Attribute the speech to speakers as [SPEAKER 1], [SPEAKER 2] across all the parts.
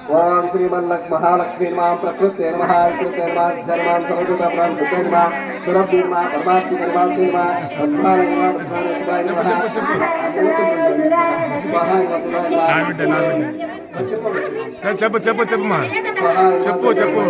[SPEAKER 1] ओम श्रीमल्लक् महालक्ष्मी नमः प्रकृते नमः कृते नमः धर्मां सर्वदुतां सुते नमः सुरभि नमः परमात्मा नमः ब्रह्माय नमः ब्रह्माय नमः
[SPEAKER 2] చెప్పు చెప్పు చెప్పమ్మా చెప్పు చెప్పు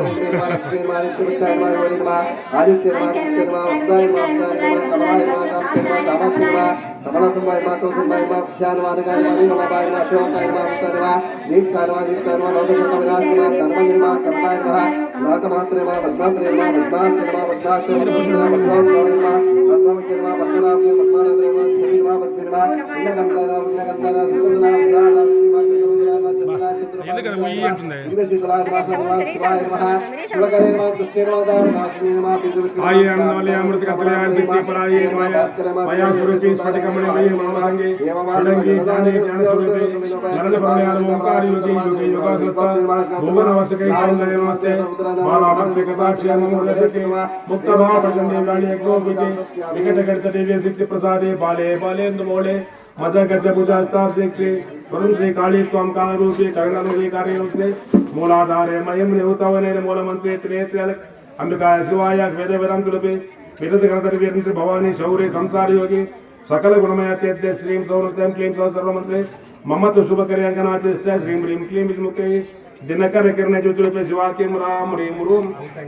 [SPEAKER 2] प्रसादे बाले बालेन्द्र मोले मदर गज बुधास्तार श्री वरुण श्री काली त्वं कालरूपी करुणारूपी कार्यरूपे मूलाधारे मयम निहुतवने मूलमंत्रे त्रिनेत्र अंबिकाय शिवाय वेद वेदांत रूपे विरत गणपति वीरेंद्र भवानी शौर्य संसार योगी सकल गुणमय तेद्य श्रीं सौरस्तें क्लीं सौ सर्वमंत्रे मम तो शुभ कर्यंकनाचिष्टे श्रीं ह्रीं क्लीं विष्णुके दिनकर किरण ज्योतिरूपे शिवाकिं राम ह्रीं रूम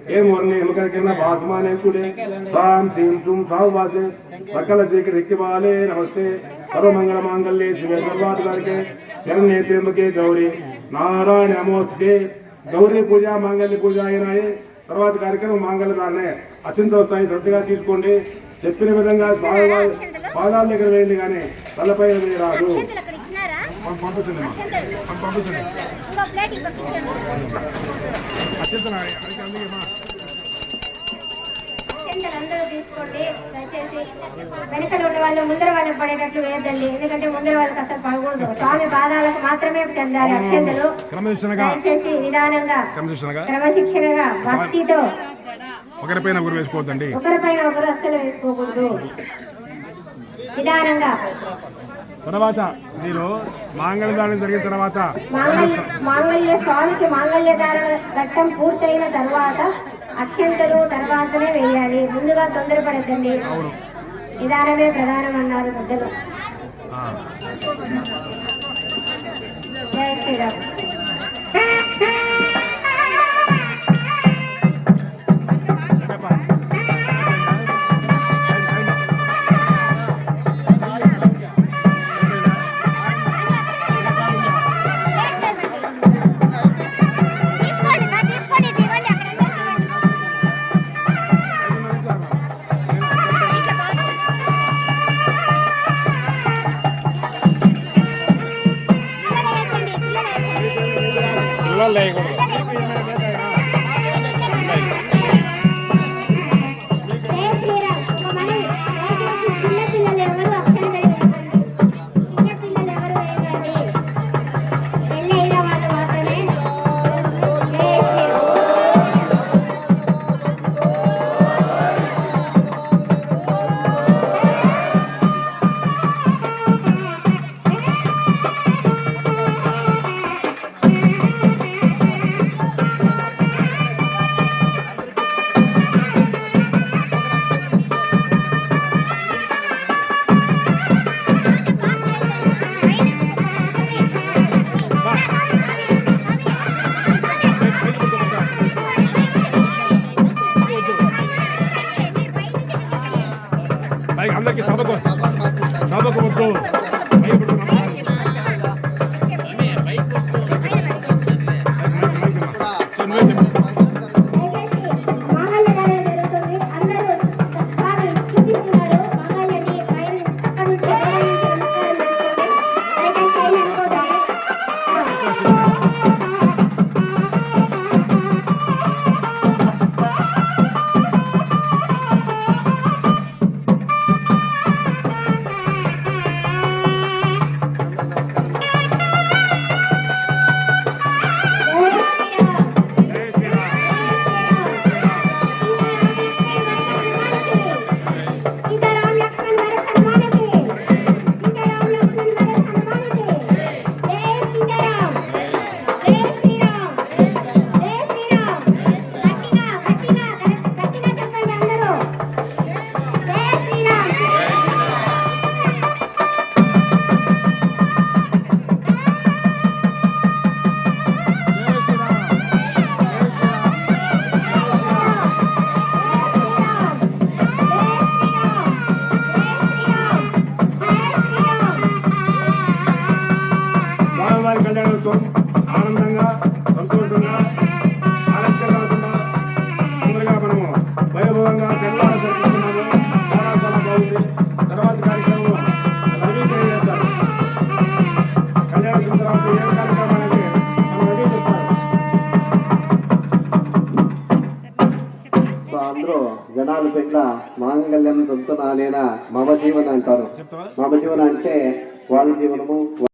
[SPEAKER 2] एं वर्णे हिमकर किरण भासमाने चुड़े साम सीं सुम साववासे सकल दिक्बाले नमस्ते सर्वमंगल मांगल्ये शिवे सर्वाधिकारके शरण्ये त्र्यंबके गौरी नारायण नमोस्तुते गौरी पूजा मांगल्य पूजा అయినాయి తర్వాత కార్యక్రమం మాంగళ్యదారణ అత్యంత వస్తాయి శ్రద్ధగా తీసుకోండి చెప్పిన విధంగా పాదాల దగ్గర వేయండి కానీ తలపై రాదు పంపించండి
[SPEAKER 3] తీసుకోండి దయచేసి వెనకలు ఉన్న వాళ్ళు ముందర వాళ్ళకి పడేటట్లు వేయద్దండి ఎందుకంటే ముందర వాళ్ళకి అసలు పడకూడదు స్వామి పాదాలకు మాత్రమే చెందాలి అక్షంతలు దయచేసి నిదానంగా క్రమశిక్షణగా భక్తితో
[SPEAKER 2] ఒకరిపైన ఒకరు వేసుకోవద్దండి
[SPEAKER 3] ఒకరిపైన ఒకరు అస్సలు వేసుకోకూడదు నిదానంగా
[SPEAKER 2] తర్వాత మీరు మాంగళ్యదానం జరిగిన తర్వాత
[SPEAKER 3] మాంగళ్య స్వామికి మాంగళ్య ధారణ ఘట్టం పూర్తయిన తర్వాత అక్షంతలు తర్వాతనే వేయాలి ముందుగా తొందరపడద్దండి నిదానమే ప్రధానం అన్నారు పెద్దలు జై శ్రీరామ్
[SPEAKER 2] స్వామివారి కళ్యాణోత్సవం ఆనందంగా సంతోషంగా ఆలస్యం కాకుండా తొందరగా మనము వైభవంగా తెల్లారి జరుపుకుంటున్నాము. చాలా చాలా బాగుంది. తర్వాత కార్యక్రమంలో నవీకరణ చేస్తారు. కళ్యాణం తర్వాత ఏడు కార్యక్రమం అనేది మనం నవీ చెప్తారు.
[SPEAKER 1] సో అందరూ జనాలు పెట్టిన మాంగళ్యం సొంతనానేన మమ జీవన అంటారు. మమ జీవన అంటే వాళ్ళ జీవనము